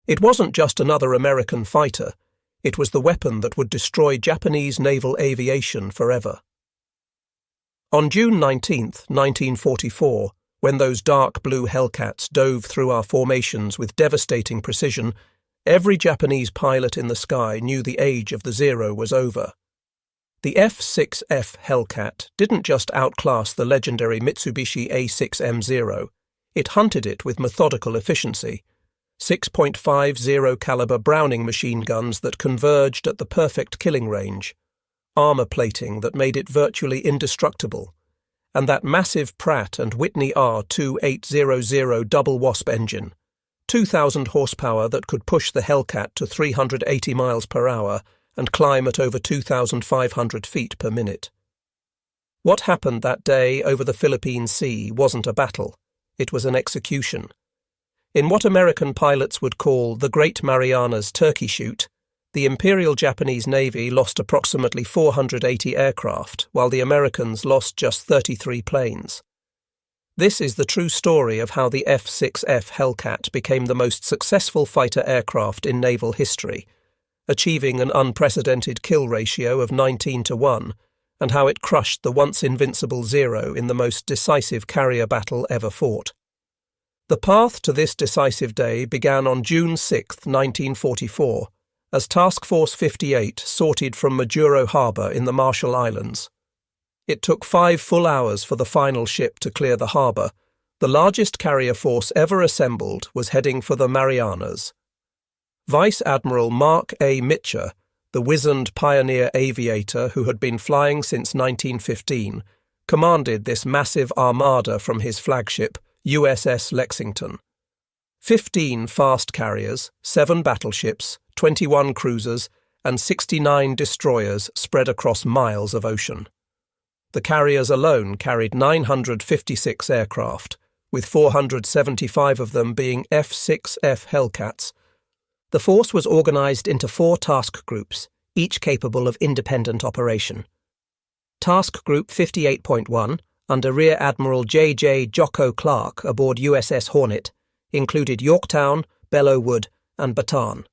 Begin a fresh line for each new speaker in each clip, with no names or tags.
It wasn't just another American fighter, it was the weapon that would destroy Japanese naval aviation forever. On June 19, 1944, when those dark blue Hellcats dove through our formations with devastating precision, every Japanese pilot in the sky knew the age of the Zero was over. The F6F Hellcat didn't just outclass the legendary Mitsubishi A6M Zero, it hunted it with methodical efficiency. 6.50 caliber Browning machine guns that converged at the perfect killing range, armor plating that made it virtually indestructible, and that massive Pratt & Whitney R2800 double Wasp engine, 2,000 horsepower that could push the Hellcat to 380 miles per hour and climb at over 2,500 feet per minute. What happened that day over the Philippine Sea wasn't a battle, it was an execution. In what American pilots would call the Great Marianas Turkey Shoot, the Imperial Japanese Navy lost approximately 480 aircraft, while the Americans lost just 33 planes. This is the true story of how the F6F Hellcat became the most successful fighter aircraft in naval history, achieving an unprecedented kill ratio of 19-1, and how it crushed the once invincible Zero in the most decisive carrier battle ever fought. The path to this decisive day began on June 6, 1944, as Task Force 58 sortied from Majuro Harbour in the Marshall Islands. It took 5 full hours for the final ship to clear the harbour. The largest carrier force ever assembled was heading for the Marianas. Vice Admiral Mark A. Mitscher, the wizened pioneer aviator who had been flying since 1915, commanded this massive armada from his flagship, USS Lexington. 15 fast carriers, 7 battleships, 21 cruisers, and 69 destroyers spread across miles of ocean. The carriers alone carried 956 aircraft, with 475 of them being F6F Hellcats. The force was organized into 4 task groups, each capable of independent operation. Task Group 58.1, under Rear Admiral J.J. Jocko Clark aboard USS Hornet, included Yorktown, Belleau Wood, and Bataan.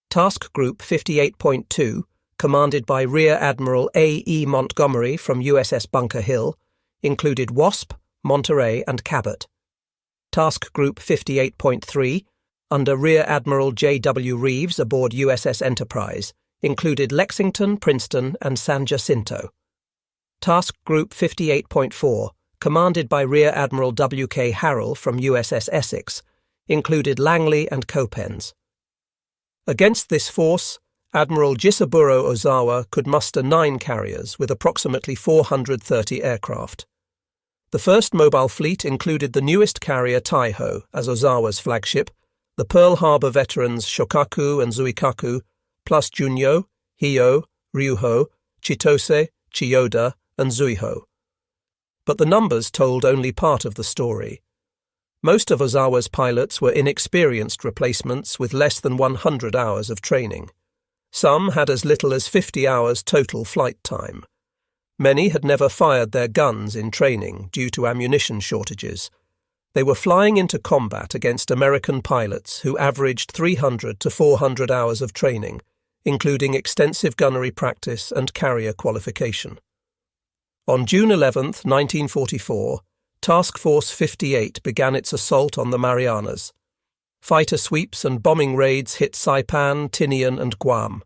Task Group 58.2, commanded by Rear Admiral A.E. Montgomery from USS Bunker Hill, included Wasp, Monterey, and Cabot. Task Group 58.3, under Rear Admiral J.W. Reeves aboard USS Enterprise, included Lexington, Princeton, and San Jacinto. Task Group 58.4, commanded by Rear Admiral W.K. Harrell from USS Essex, included Langley and Copenhagen. Against this force, Admiral Jisaburo Ozawa could muster 9 carriers with approximately 430 aircraft. The first mobile fleet included the newest carrier Taiho as Ozawa's flagship, the Pearl Harbor veterans Shokaku and Zuikaku, plus Junyo, Hyo, Ryuho, Chitose, Chiyoda, and Zuiho. But the numbers told only part of the story. Most of Ozawa's pilots were inexperienced replacements with less than 100 hours of training. Some had as little as 50 hours total flight time. Many had never fired their guns in training due to ammunition shortages. They were flying into combat against American pilots who averaged 300 to 400 hours of training, including extensive gunnery practice and carrier qualification. On June 11, 1944, Task Force 58 began its assault on the Marianas. Fighter sweeps and bombing raids hit Saipan, Tinian, and Guam.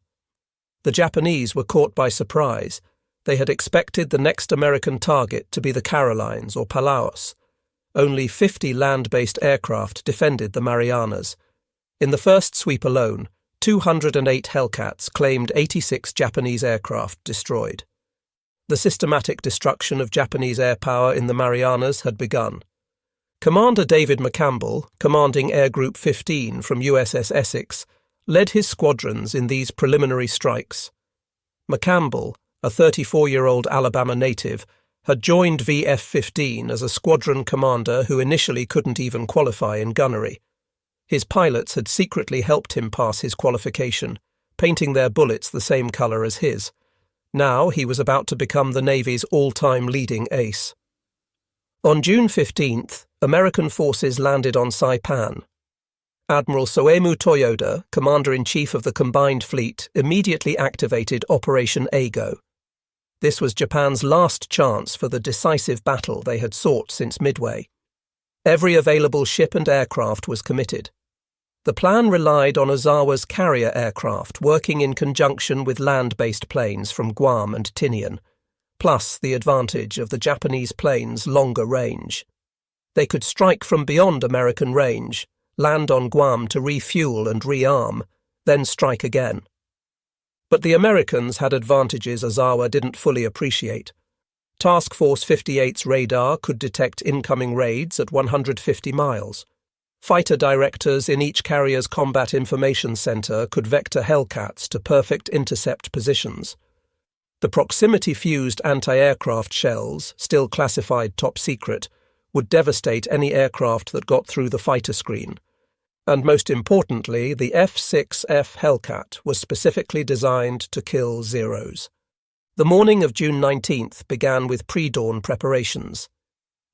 The Japanese were caught by surprise. They had expected the next American target to be the Carolines or Palaos. Only 50 land-based aircraft defended the Marianas. In the first sweep alone, 208 Hellcats claimed 86 Japanese aircraft destroyed. The systematic destruction of Japanese air power in the Marianas had begun. Commander David McCampbell, commanding Air Group 15 from USS Essex, led his squadrons in these preliminary strikes. McCampbell, a 34-year-old Alabama native, had joined VF-15 as a squadron commander who initially couldn't even qualify in gunnery. His pilots had secretly helped him pass his qualification, painting their bullets the same colour as his. Now he was about to become the Navy's all-time leading ace. On June 15th, American forces landed on Saipan. Admiral Soemu Toyoda, Commander-in-Chief of the Combined Fleet, immediately activated Operation Eigo. This was Japan's last chance for the decisive battle they had sought since Midway. Every available ship and aircraft was committed. The plan relied on Ozawa's carrier aircraft working in conjunction with land-based planes from Guam and Tinian, plus the advantage of the Japanese planes' longer range. They could strike from beyond American range, land on Guam to refuel and rearm, then strike again. But the Americans had advantages Ozawa didn't fully appreciate. Task Force 58's radar could detect incoming raids at 150 miles. Fighter directors in each carrier's combat information center could vector Hellcats to perfect intercept positions. The proximity-fused anti-aircraft shells, still classified top secret, would devastate any aircraft that got through the fighter screen. And most importantly, the F6F Hellcat was specifically designed to kill Zeros. The morning of June 19th began with pre-dawn preparations.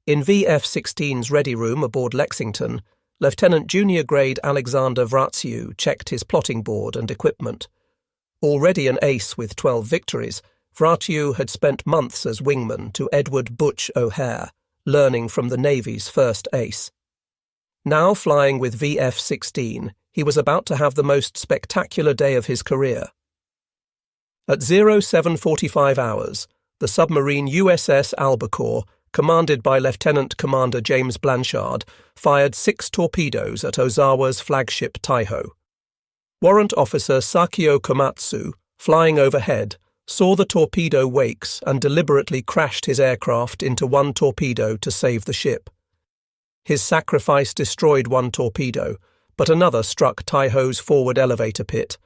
In VF-16's ready room aboard Lexington, Lieutenant Junior Grade Alexander Vraciu checked his plotting board and equipment. Already an ace with 12 victories, Vraciu had spent months as wingman to Edward Butch O'Hare, learning from the Navy's first ace. Now flying with VF-16, he was about to have the most spectacular day of his career. At 07:45 hours, the submarine USS Albacore, commanded by Lieutenant Commander James Blanchard, fired 6 torpedoes at Ozawa's flagship Taiho. Warrant Officer Sakio Komatsu, flying overhead, saw the torpedo wakes and deliberately crashed his aircraft into one torpedo to save the ship. His sacrifice destroyed one torpedo, but another struck Taiho's forward elevator pit.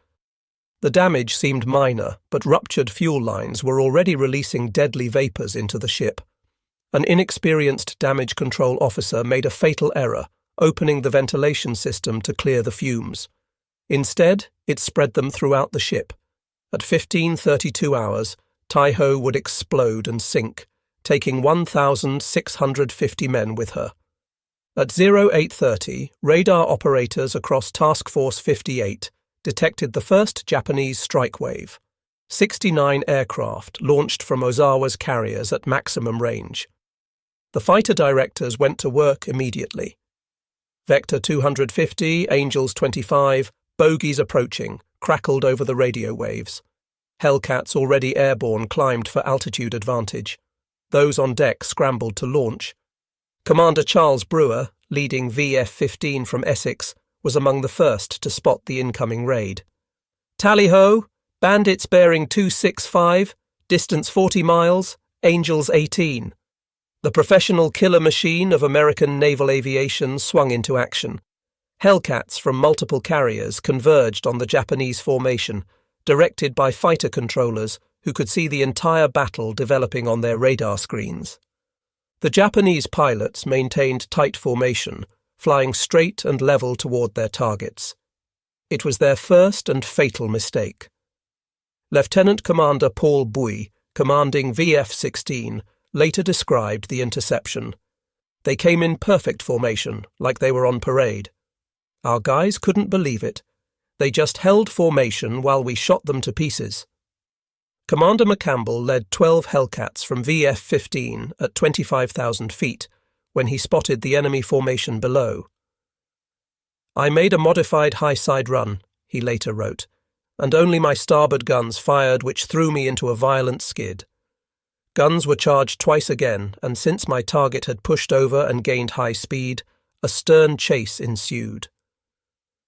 The damage seemed minor, but ruptured fuel lines were already releasing deadly vapors into the ship. An inexperienced damage control officer made a fatal error, opening the ventilation system to clear the fumes. Instead, it spread them throughout the ship. At 15:32 hours, Taiho would explode and sink, taking 1,650 men with her. At 08:30, radar operators across Task Force 58 detected the first Japanese strike wave. 69 aircraft launched from Ozawa's carriers at maximum range. The fighter directors went to work immediately. Vector 250, Angels 25, bogies approaching, crackled over the radio waves. Hellcats already airborne climbed for altitude advantage. Those on deck scrambled to launch. Commander Charles Brewer, leading VF-15 from Essex, was among the first to spot the incoming raid. Tally-ho! Bandits bearing 265, distance 40 miles, Angels 18. The professional killer machine of American naval aviation swung into action. Hellcats from multiple carriers converged on the Japanese formation, directed by fighter controllers who could see the entire battle developing on their radar screens. The Japanese pilots maintained tight formation, flying straight and level toward their targets. It was their first and fatal mistake. Lieutenant Commander Paul Bui, commanding VF-16, later described the interception. They came in perfect formation, like they were on parade. Our guys couldn't believe it. They just held formation while we shot them to pieces. Commander McCampbell led 12 Hellcats from VF-15 at 25,000 feet when he spotted the enemy formation below. I made a modified high-side run, he later wrote, and only my starboard guns fired, which threw me into a violent skid. Guns were charged twice again, and since my target had pushed over and gained high speed, a stern chase ensued.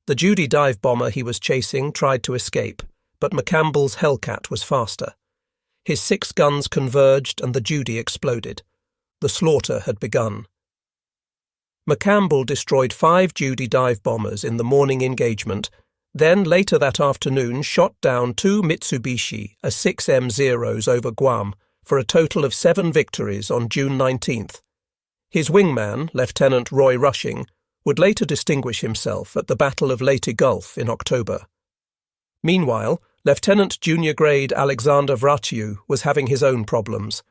The Judy dive bomber he was chasing tried to escape, but McCampbell's Hellcat was faster. His 6 guns converged and the Judy exploded. The slaughter had begun. McCampbell destroyed 5 Judy dive bombers in the morning engagement, then later that afternoon shot down 2 Mitsubishi A6M Zeros over Guam, for a total of 7 victories on June 19th. His wingman, Lieutenant Roy Rushing, would later distinguish himself at the Battle of Leyte Gulf in October. Meanwhile, Lieutenant Junior Grade Alexander Vraciu was having his own problems.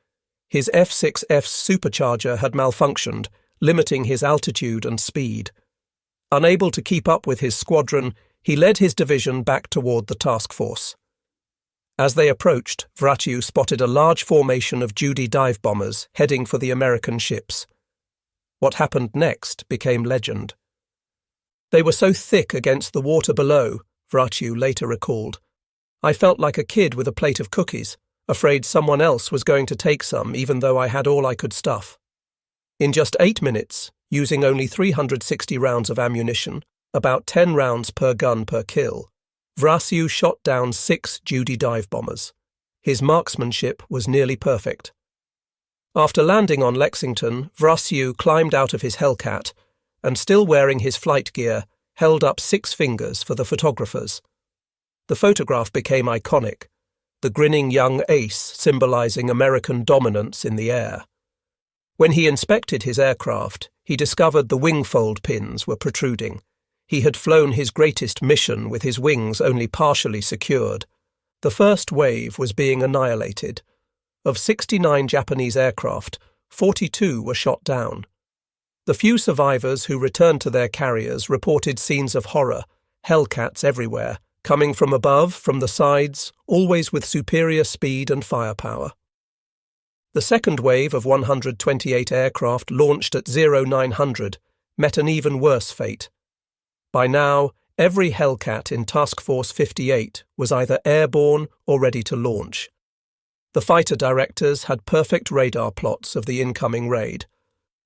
His F6F's supercharger had malfunctioned, limiting his altitude and speed. Unable to keep up with his squadron, he led his division back toward the task force. As they approached, Vraciu spotted a large formation of Judy dive bombers heading for the American ships. What happened next became legend. They were so thick against the water below, Vraciu later recalled. I felt like a kid with a plate of cookies, afraid someone else was going to take some even though I had all I could stuff. In just 8 minutes, using only 360 rounds of ammunition, about 10 rounds per gun per kill, Vraciu shot down 6 Judy dive bombers. His marksmanship was nearly perfect. After landing on Lexington, Vraciu climbed out of his Hellcat and, still wearing his flight gear, held up 6 fingers for the photographers. The photograph became iconic, the grinning young ace symbolizing American dominance in the air. When he inspected his aircraft, he discovered the wingfold pins were protruding. He had flown his greatest mission with his wings only partially secured. The first wave was being annihilated. Of 69 Japanese aircraft, 42 were shot down. The few survivors who returned to their carriers reported scenes of horror, Hellcats everywhere, coming from above, from the sides, always with superior speed and firepower. The second wave of 128 aircraft launched at 0900 met an even worse fate. By now, every Hellcat in Task Force 58 was either airborne or ready to launch. The fighter directors had perfect radar plots of the incoming raid.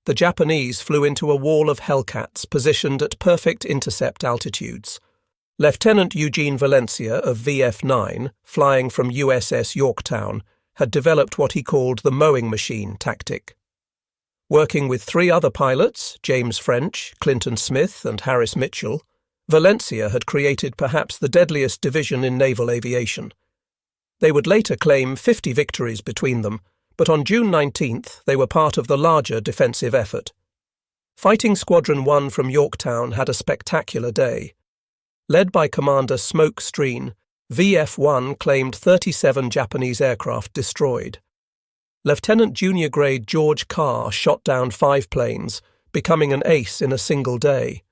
The Japanese flew into a wall of Hellcats positioned at perfect intercept altitudes. Lieutenant Eugene Valencia of VF-9, flying from USS Yorktown, had developed what he called the mowing machine tactic. Working with 3 other pilots, James French, Clinton Smith, and Harris Mitchell, Valencia had created perhaps the deadliest division in naval aviation. They would later claim 50 victories between them, but on June 19th they were part of the larger defensive effort. Fighting Squadron 1 from Yorktown had a spectacular day. Led by Commander Smoke Streen, VF-1 claimed 37 Japanese aircraft destroyed. Lieutenant Junior Grade George Carr shot down 5 planes, becoming an ace in a single day.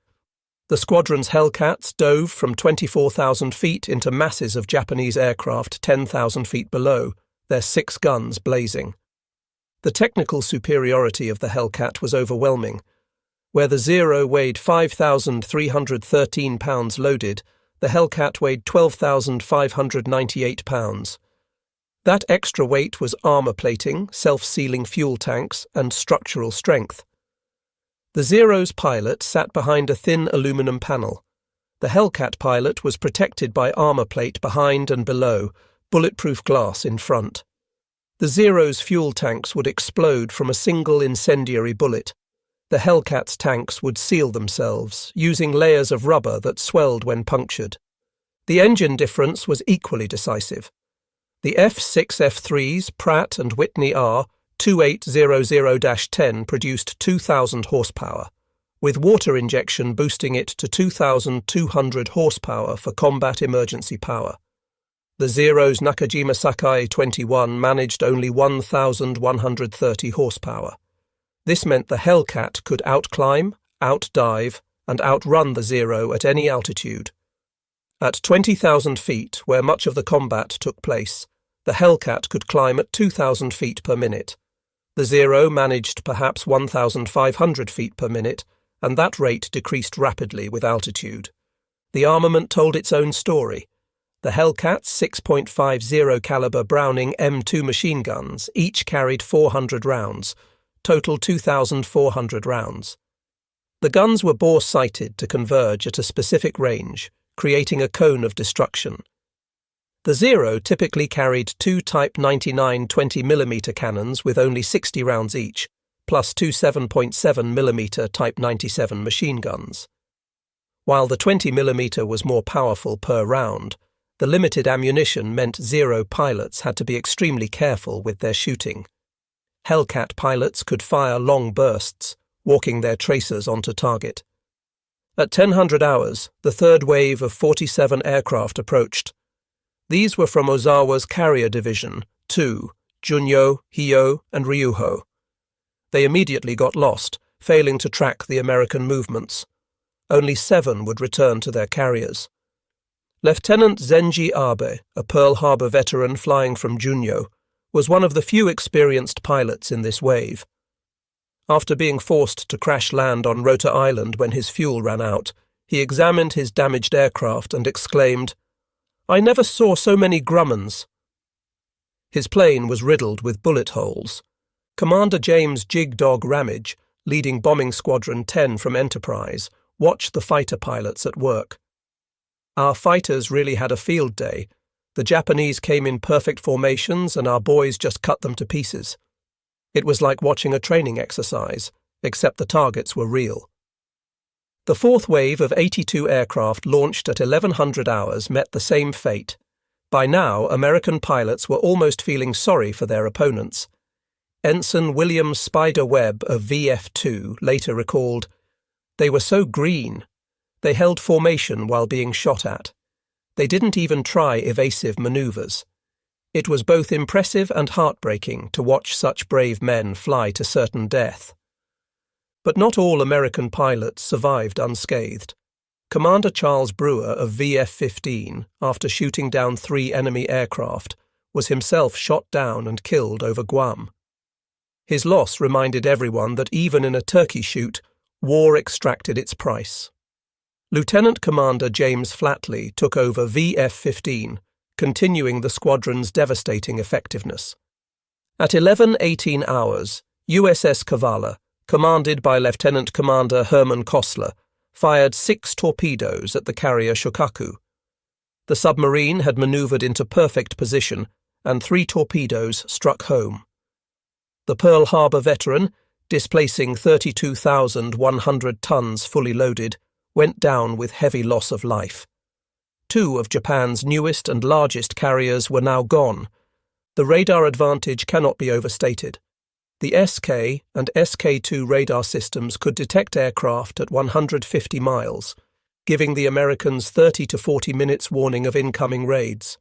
The squadron's Hellcats dove from 24,000 feet into masses of Japanese aircraft 10,000 feet below, their 6 guns blazing. The technical superiority of the Hellcat was overwhelming. Where the Zero weighed 5,313 pounds loaded, the Hellcat weighed 12,598 pounds. That extra weight was armor plating, self-sealing fuel tanks, and structural strength. The Zero's pilot sat behind a thin aluminum panel. The Hellcat pilot was protected by armor plate behind and below, bulletproof glass in front. The Zero's fuel tanks would explode from a single incendiary bullet. The Hellcat's tanks would seal themselves, using layers of rubber that swelled when punctured. The engine difference was equally decisive. The F6F3's Pratt & Whitney R 2800-10 produced 2,000 horsepower, with water injection boosting it to 2,200 horsepower for combat emergency power. The Zero's Nakajima Sakai 21 managed only 1,130 horsepower. This meant the Hellcat could outclimb, outdive, and outrun the Zero at any altitude. At 20,000 feet, where much of the combat took place, the Hellcat could climb at 2,000 feet per minute. The Zero managed perhaps 1,500 feet per minute, and that rate decreased rapidly with altitude. The armament told its own story. The Hellcat's 6.50 caliber Browning M2 machine guns each carried 400 rounds, total 2,400 rounds. The guns were bore-sighted to converge at a specific range, creating a cone of destruction. The Zero typically carried 2 Type 99 20mm cannons with only 60 rounds each, plus 2 7.7mm Type 97 machine guns. While the 20mm was more powerful per round, the limited ammunition meant Zero pilots had to be extremely careful with their shooting. Hellcat pilots could fire long bursts, walking their tracers onto target. At 1000 hours, the third wave of 47 aircraft approached. These were from Ozawa's Carrier Division, 2, Junyo, Hyo, and Ryuho. They immediately got lost, failing to track the American movements. Only 7 would return to their carriers. Lieutenant Zenji Abe, a Pearl Harbor veteran flying from Junyo, was one of the few experienced pilots in this wave. After being forced to crash land on Rota Island when his fuel ran out, he examined his damaged aircraft and exclaimed, "I never saw so many Grummans." His plane was riddled with bullet holes. Commander James Jig Dog Ramage, leading Bombing Squadron 10 from Enterprise, watched the fighter pilots at work. "Our fighters really had a field day. The Japanese came in perfect formations and our boys just cut them to pieces. It was like watching a training exercise, except the targets were real." The fourth wave of 82 aircraft launched at 1100 hours met the same fate. By now, American pilots were almost feeling sorry for their opponents. Ensign William Spider Webb of VF-2 later recalled, "They were so green. They held formation while being shot at. They didn't even try evasive maneuvers. It was both impressive and heartbreaking to watch such brave men fly to certain death." But not all American pilots survived unscathed. Commander Charles Brewer of VF-15, after shooting down 3 enemy aircraft, was himself shot down and killed over Guam. His loss reminded everyone that even in a turkey shoot, war extracted its price. Lieutenant Commander James Flatley took over VF-15, continuing the squadron's devastating effectiveness. At 11:18 hours, USS Kavala, commanded by Lieutenant Commander Herman Kostler, fired 6 torpedoes at the carrier Shokaku. The submarine had maneuvered into perfect position, and 3 torpedoes struck home. The Pearl Harbor veteran, displacing 32,100 tons fully loaded, went down with heavy loss of life. 2 of Japan's newest and largest carriers were now gone. The radar advantage cannot be overstated. The SK and SK-2 radar systems could detect aircraft at 150 miles, giving the Americans 30 to 40 minutes warning of incoming raids.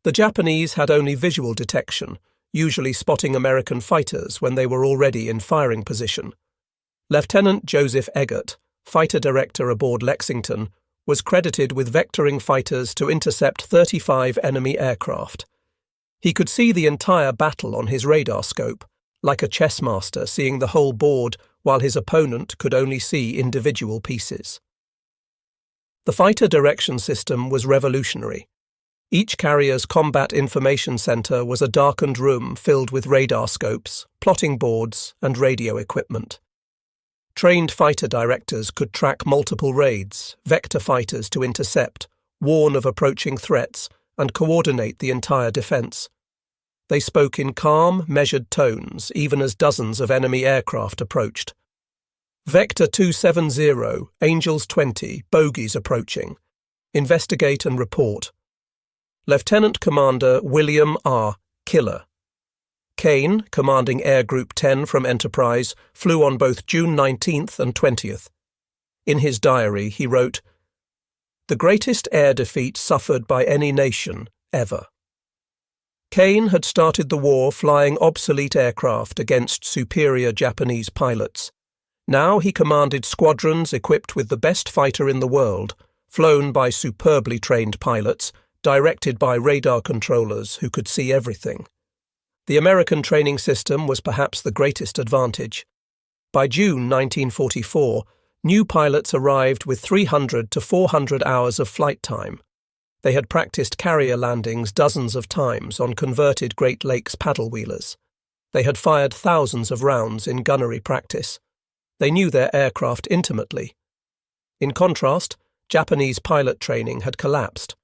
The Japanese had only visual detection, usually spotting American fighters when they were already in firing position. Lieutenant Joseph Eggert, fighter director aboard Lexington, was credited with vectoring fighters to intercept 35 enemy aircraft. He could see the entire battle on his radar scope, like a chess master seeing the whole board while his opponent could only see individual pieces. The fighter direction system was revolutionary. Each carrier's combat information center was a darkened room filled with radar scopes, plotting boards, and radio equipment. Trained fighter directors could track multiple raids, vector fighters to intercept, warn of approaching threats, and coordinate the entire defense. They spoke in calm, measured tones, even as dozens of enemy aircraft approached. Vector 270, Angels 20, bogies approaching. Investigate and report. Lieutenant Commander William R. Killer. Kane, commanding Air Group 10 from Enterprise, flew on both June 19th and 20th. In his diary, he wrote, "The greatest air defeat suffered by any nation, ever." Kane had started the war flying obsolete aircraft against superior Japanese pilots. Now he commanded squadrons equipped with the best fighter in the world, flown by superbly trained pilots, directed by radar controllers who could see everything. The American training system was perhaps the greatest advantage. By June 1944, new pilots arrived with 300 to 400 hours of flight time. They had practiced carrier landings dozens of times on converted Great Lakes paddle wheelers. They had fired thousands of rounds in gunnery practice. They knew their aircraft intimately. In contrast, Japanese pilot training had collapsed.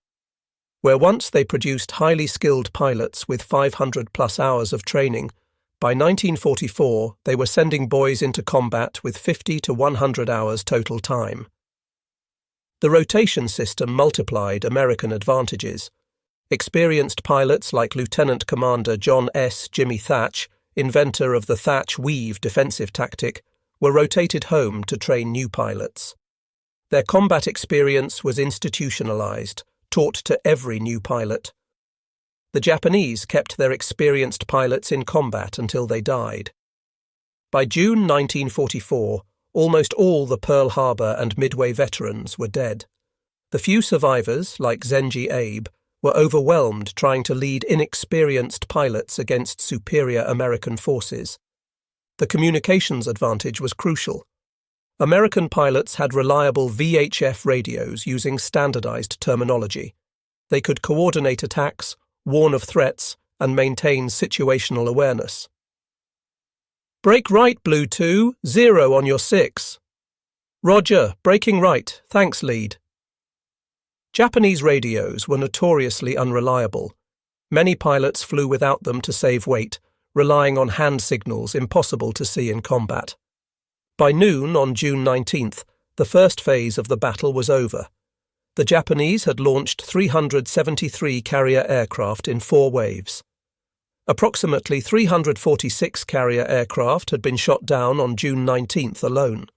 Where once they produced highly skilled pilots with 500-plus hours of training, by 1944 they were sending boys into combat with 50 to 100 hours total time. The rotation system multiplied American advantages. Experienced pilots like Lieutenant Commander John S. Jimmy Thatch, inventor of the Thatch-Weave defensive tactic, were rotated home to train new pilots. Their combat experience was institutionalized, taught to every new pilot. The Japanese kept their experienced pilots in combat until they died. By June 1944, almost all the Pearl Harbor and Midway veterans were dead. The few survivors, like Zenji Abe, were overwhelmed trying to lead inexperienced pilots against superior American forces. The communications advantage was crucial. American pilots had reliable VHF radios using standardized terminology. They could coordinate attacks, warn of threats, and maintain situational awareness. "Brake right, Blue 2, 0 on your 6. "Roger, braking right, thanks, lead." Japanese radios were notoriously unreliable. Many pilots flew without them to save weight, relying on hand signals impossible to see in combat. By noon on June 19th, the first phase of the battle was over. The Japanese had launched 373 carrier aircraft in 4 waves. Approximately 346 carrier aircraft had been shot down on June 19th alone.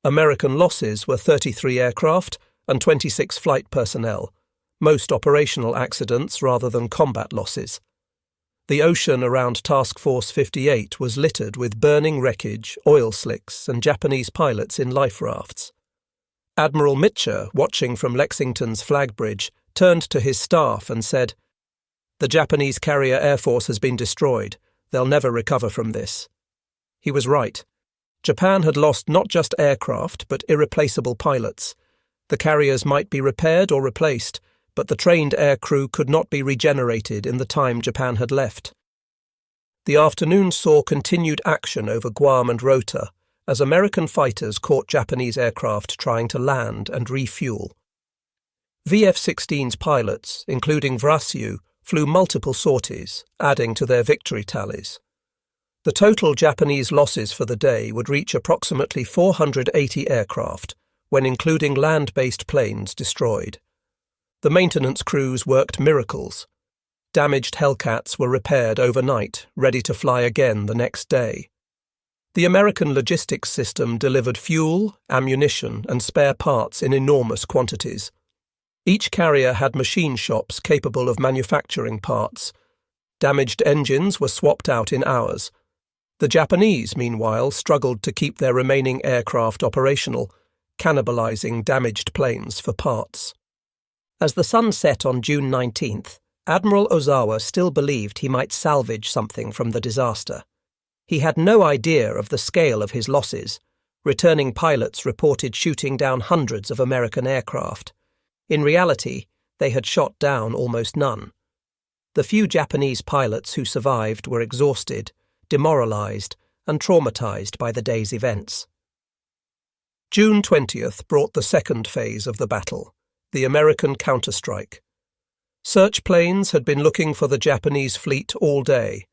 American losses were 33 aircraft and 26 flight personnel, most operational accidents rather than combat losses. The ocean around Task Force 58 was littered with burning wreckage, oil slicks, and Japanese pilots in life rafts. Admiral Mitscher, watching from Lexington's flag bridge, turned to his staff and said, "The Japanese carrier air force has been destroyed. They'll never recover from this." He was right. Japan had lost not just aircraft, but irreplaceable pilots. The carriers might be repaired or replaced, but the trained air crew could not be regenerated in the time Japan had left. The afternoon saw continued action over Guam and Rota, as American fighters caught Japanese aircraft trying to land and refuel. VF-16's pilots, including Vraciu, flew multiple sorties, adding to their victory tallies. The total Japanese losses for the day would reach approximately 480 aircraft, when including land-based planes destroyed. The maintenance crews worked miracles. Damaged Hellcats were repaired overnight, ready to fly again the next day. The American logistics system delivered fuel, ammunition, and spare parts in enormous quantities. Each carrier had machine shops capable of manufacturing parts. Damaged engines were swapped out in hours. The Japanese, meanwhile, struggled to keep their remaining aircraft operational, cannibalizing damaged planes for parts. As the sun set on June 19th, Admiral Ozawa still believed he might salvage something from the disaster. He had no idea of the scale of his losses. Returning pilots reported shooting down hundreds of American aircraft. In reality, they had shot down almost none. The few Japanese pilots who survived were exhausted, demoralized, and traumatized by the day's events. June 20th brought the second phase of the battle, the American counterstrike. Search planes had been looking for the Japanese fleet all day.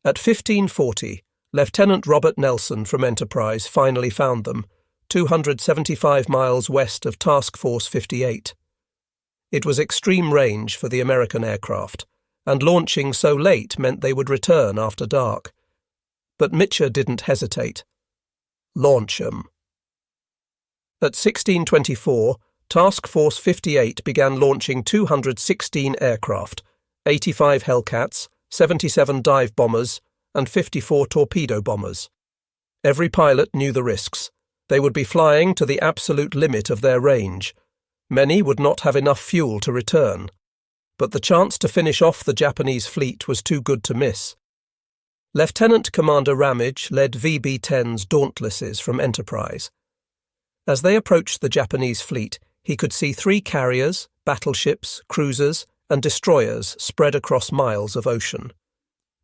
At 15:40, Lieutenant Robert Nelson from Enterprise finally found them, 275 miles west of Task Force 58. It was extreme range for the American aircraft, and launching so late meant they would return after dark. But Mitscher didn't hesitate. "Launch 'em." At 16:24, Task Force 58 began launching 216 aircraft, 85 Hellcats, 77 dive bombers, and 54 torpedo bombers. Every pilot knew the risks. They would be flying to the absolute limit of their range. Many would not have enough fuel to return. But the chance to finish off the Japanese fleet was too good to miss. Lieutenant Commander Ramage led VB-10's Dauntlesses from Enterprise. As they approached the Japanese fleet, he could see 3 carriers, battleships, cruisers, and destroyers spread across miles of ocean.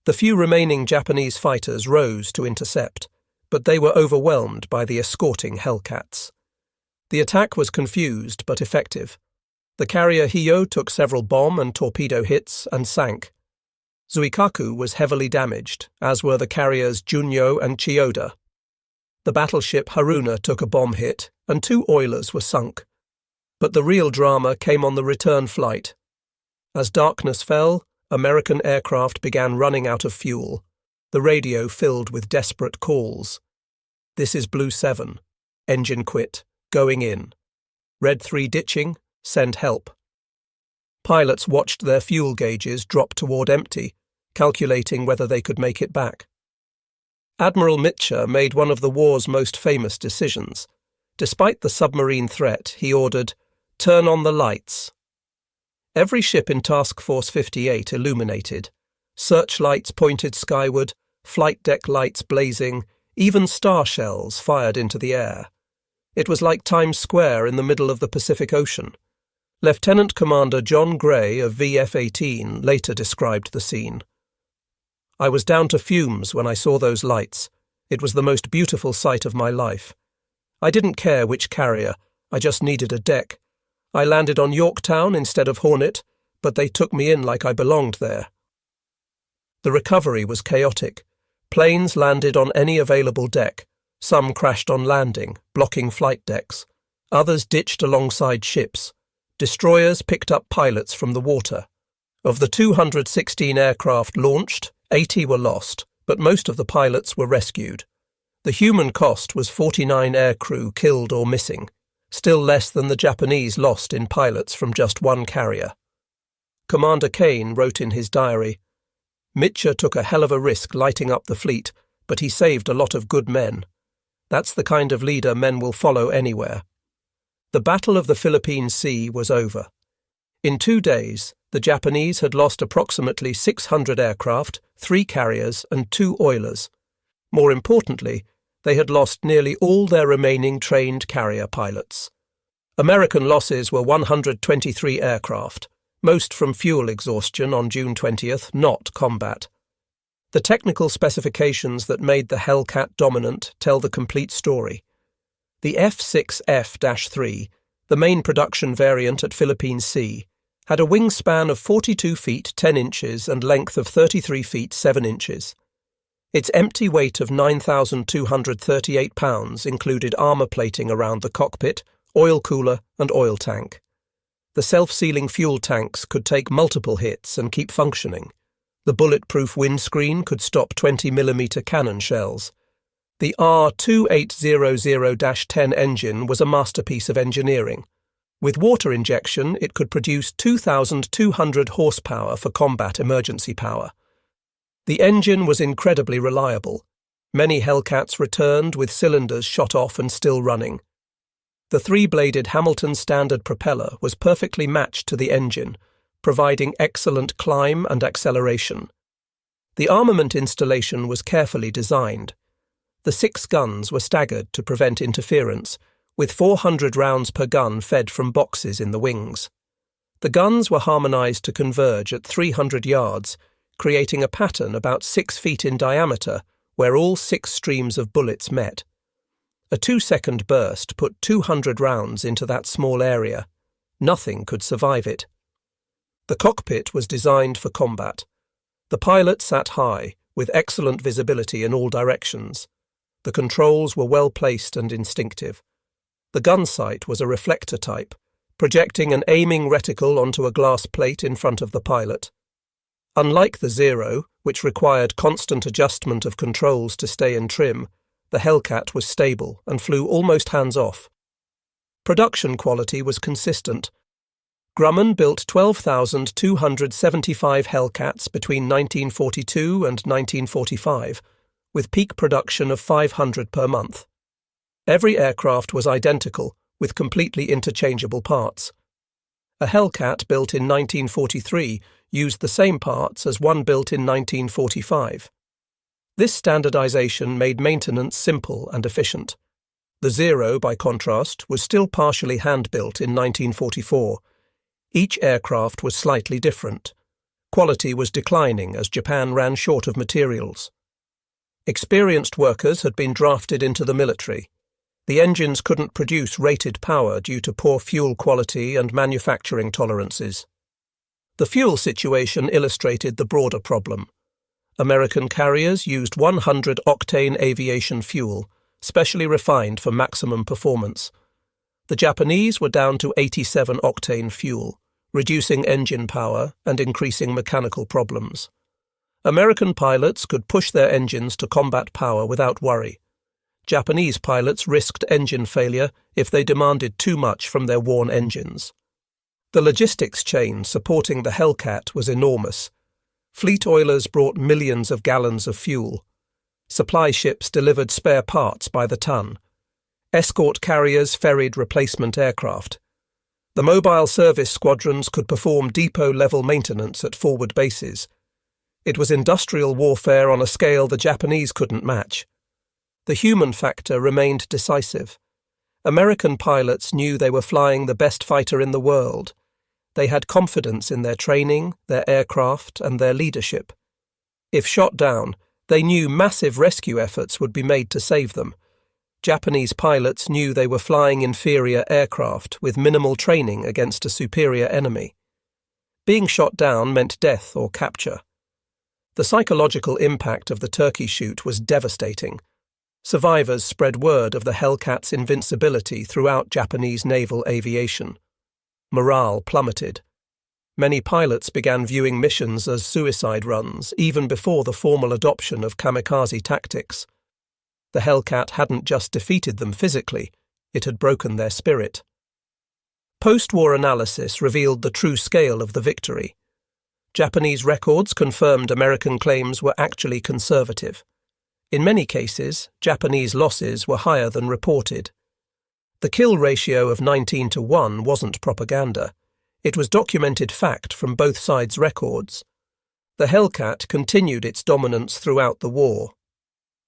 The few remaining Japanese fighters rose to intercept, but they were overwhelmed by the escorting Hellcats. The attack was confused but effective. The carrier Hiyo took several bomb and torpedo hits and sank. Zuikaku was heavily damaged, as were the carriers Junyo and Chiyoda. The battleship Haruna took a bomb hit, and 2 oilers were sunk. But the real drama came on the return flight. As darkness fell, American aircraft began running out of fuel, the radio filled with desperate calls. "This is Blue 7. Engine quit. Going in. Red 3 ditching. Send help." Pilots watched their fuel gauges drop toward empty, calculating whether they could make it back. Admiral Mitscher made one of the war's most famous decisions. Despite the submarine threat, he ordered, "Turn on the lights." Every ship in Task Force 58 illuminated. Searchlights pointed skyward, flight deck lights blazing, even star shells fired into the air. It was like Times Square in the middle of the Pacific Ocean. Lieutenant Commander John Gray of VF-18 later described the scene. "I was down to fumes when I saw those lights. It was the most beautiful sight of my life. I didn't care which carrier, I just needed a deck. I landed on Yorktown instead of Hornet, but they took me in like I belonged there." The recovery was chaotic. Planes landed on any available deck. Some crashed on landing, blocking flight decks. Others ditched alongside ships. Destroyers picked up pilots from the water. Of the 216 aircraft launched, 80 were lost, but most of the pilots were rescued. The human cost was 49 aircrew killed or missing, still less than the Japanese lost in pilots from just one carrier. Commander Kane wrote in his diary, "Mitscher took a hell of a risk lighting up the fleet, but he saved a lot of good men. That's the kind of leader men will follow anywhere." The Battle of the Philippine Sea was over. In 2 days, the Japanese had lost approximately 600 aircraft, 3 carriers, and 2 oilers. More importantly, they had lost nearly all their remaining trained carrier pilots. American losses were 123 aircraft, most from fuel exhaustion on June 20th, not combat. The technical specifications that made the Hellcat dominant tell the complete story. The F6F-3, the main production variant at Philippine Sea, had a wingspan of 42 feet 10 inches and length of 33 feet 7 inches. Its empty weight of 9,238 pounds included armor plating around the cockpit, oil cooler, and oil tank. The self-sealing fuel tanks could take multiple hits and keep functioning. The bulletproof windscreen could stop 20mm cannon shells. The R2800-10 engine was a masterpiece of engineering. With water injection, it could produce 2,200 horsepower for combat emergency power. The engine was incredibly reliable. Many Hellcats returned with cylinders shot off and still running. The 3-bladed Hamilton Standard propeller was perfectly matched to the engine, providing excellent climb and acceleration. The armament installation was carefully designed. The 6 guns were staggered to prevent interference, with 400 rounds per gun fed from boxes in the wings. The guns were harmonized to converge at 300 yards, creating a pattern about 6 feet in diameter where all 6 streams of bullets met. A 2-second burst put 200 rounds into that small area. Nothing could survive it. The cockpit was designed for combat. The pilot sat high, with excellent visibility in all directions. The controls were well placed and instinctive. The gun sight was a reflector type, projecting an aiming reticle onto a glass plate in front of the pilot. Unlike the Zero, which required constant adjustment of controls to stay in trim, the Hellcat was stable and flew almost hands-off. Production quality was consistent. Grumman built 12,275 Hellcats between 1942 and 1945, with peak production of 500 per month. Every aircraft was identical, with completely interchangeable parts. A Hellcat built in 1943 used the same parts as one built in 1945. This standardization made maintenance simple and efficient. The Zero, by contrast, was still partially hand-built in 1944. Each aircraft was slightly different. Quality was declining as Japan ran short of materials. Experienced workers had been drafted into the military. The engines couldn't produce rated power due to poor fuel quality and manufacturing tolerances. The fuel situation illustrated the broader problem. American carriers used 100-octane aviation fuel, specially refined for maximum performance. The Japanese were down to 87-octane fuel, reducing engine power and increasing mechanical problems. American pilots could push their engines to combat power without worry. Japanese pilots risked engine failure if they demanded too much from their worn engines. The logistics chain supporting the Hellcat was enormous. Fleet oilers brought millions of gallons of fuel. Supply ships delivered spare parts by the ton. Escort carriers ferried replacement aircraft. The mobile service squadrons could perform depot-level maintenance at forward bases. It was industrial warfare on a scale the Japanese couldn't match. The human factor remained decisive. American pilots knew they were flying the best fighter in the world. They had confidence in their training, their aircraft, and their leadership. If shot down, they knew massive rescue efforts would be made to save them. Japanese pilots knew they were flying inferior aircraft with minimal training against a superior enemy. Being shot down meant death or capture. The psychological impact of the turkey shoot was devastating. Survivors spread word of the Hellcat's invincibility throughout Japanese naval aviation. Morale plummeted. Many pilots began viewing missions as suicide runs, even before the formal adoption of kamikaze tactics. The Hellcat hadn't just defeated them physically, it had broken their spirit. Post-war analysis revealed the true scale of the victory. Japanese records confirmed American claims were actually conservative. In many cases, Japanese losses were higher than reported. The kill ratio of 19-1 wasn't propaganda. It was documented fact from both sides' records. The Hellcat continued its dominance throughout the war.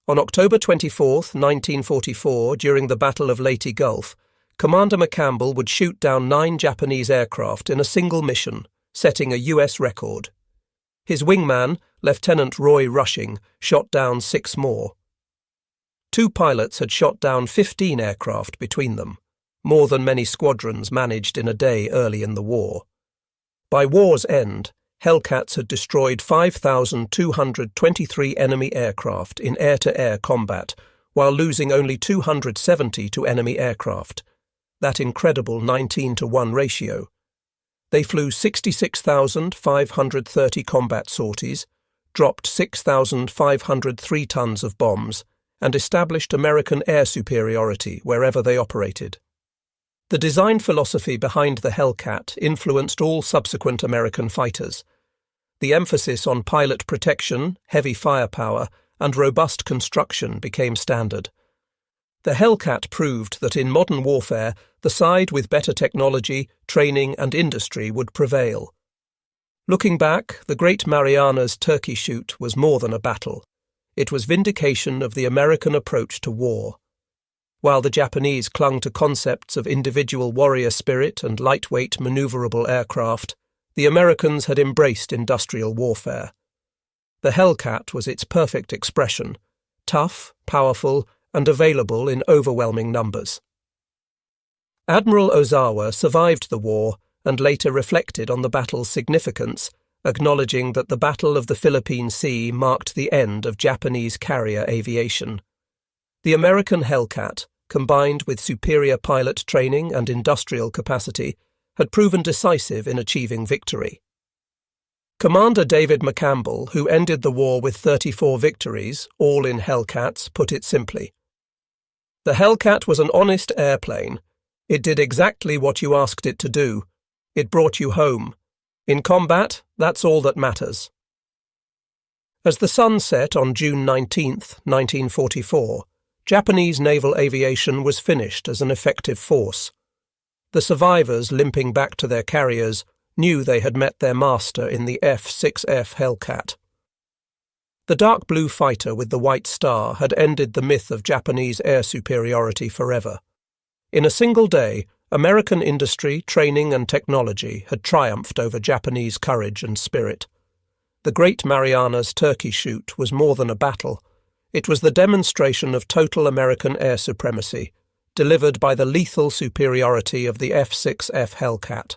On October 24, 1944, during the Battle of Leyte Gulf, Commander McCampbell would shoot down 9 Japanese aircraft in a single mission, setting a US record. His wingman, Lieutenant Roy Rushing, shot down 6 more. 2 pilots had shot down 15 aircraft between them, more than many squadrons managed in a day early in the war. By war's end, Hellcats had destroyed 5,223 enemy aircraft in air-to-air combat, while losing only 270 to enemy aircraft. That incredible 19-1 ratio. They flew 66,530 combat sorties, dropped 6,503 tons of bombs, and established American air superiority wherever they operated. The design philosophy behind the Hellcat influenced all subsequent American fighters. The emphasis on pilot protection, heavy firepower, and robust construction became standard. The Hellcat proved that in modern warfare, the side with better technology, training, and industry would prevail. Looking back, the Great Marianas turkey shoot was more than a battle. It was vindication of the American approach to war. While the Japanese clung to concepts of individual warrior spirit and lightweight maneuverable aircraft, the Americans had embraced industrial warfare. The Hellcat was its perfect expression, tough, powerful, and available in overwhelming numbers. Admiral Ozawa survived the war and later reflected on the battle's significance, acknowledging that the Battle of the Philippine Sea marked the end of Japanese carrier aviation. The American Hellcat, combined with superior pilot training and industrial capacity, had proven decisive in achieving victory. Commander David McCampbell, who ended the war with 34 victories, all in Hellcats, put it simply. The Hellcat was an honest airplane. It did exactly what you asked it to do. It brought you home. In combat, that's all that matters. As the sun set on June 19, 1944, Japanese naval aviation was finished as an effective force. The survivors, limping back to their carriers, knew they had met their master in the F6F Hellcat. The dark blue fighter with the white star had ended the myth of Japanese air superiority forever. In a single day, American industry, training and technology had triumphed over Japanese courage and spirit. The Great Marianas turkey shoot was more than a battle. It was the demonstration of total American air supremacy, delivered by the lethal superiority of the F6F Hellcat.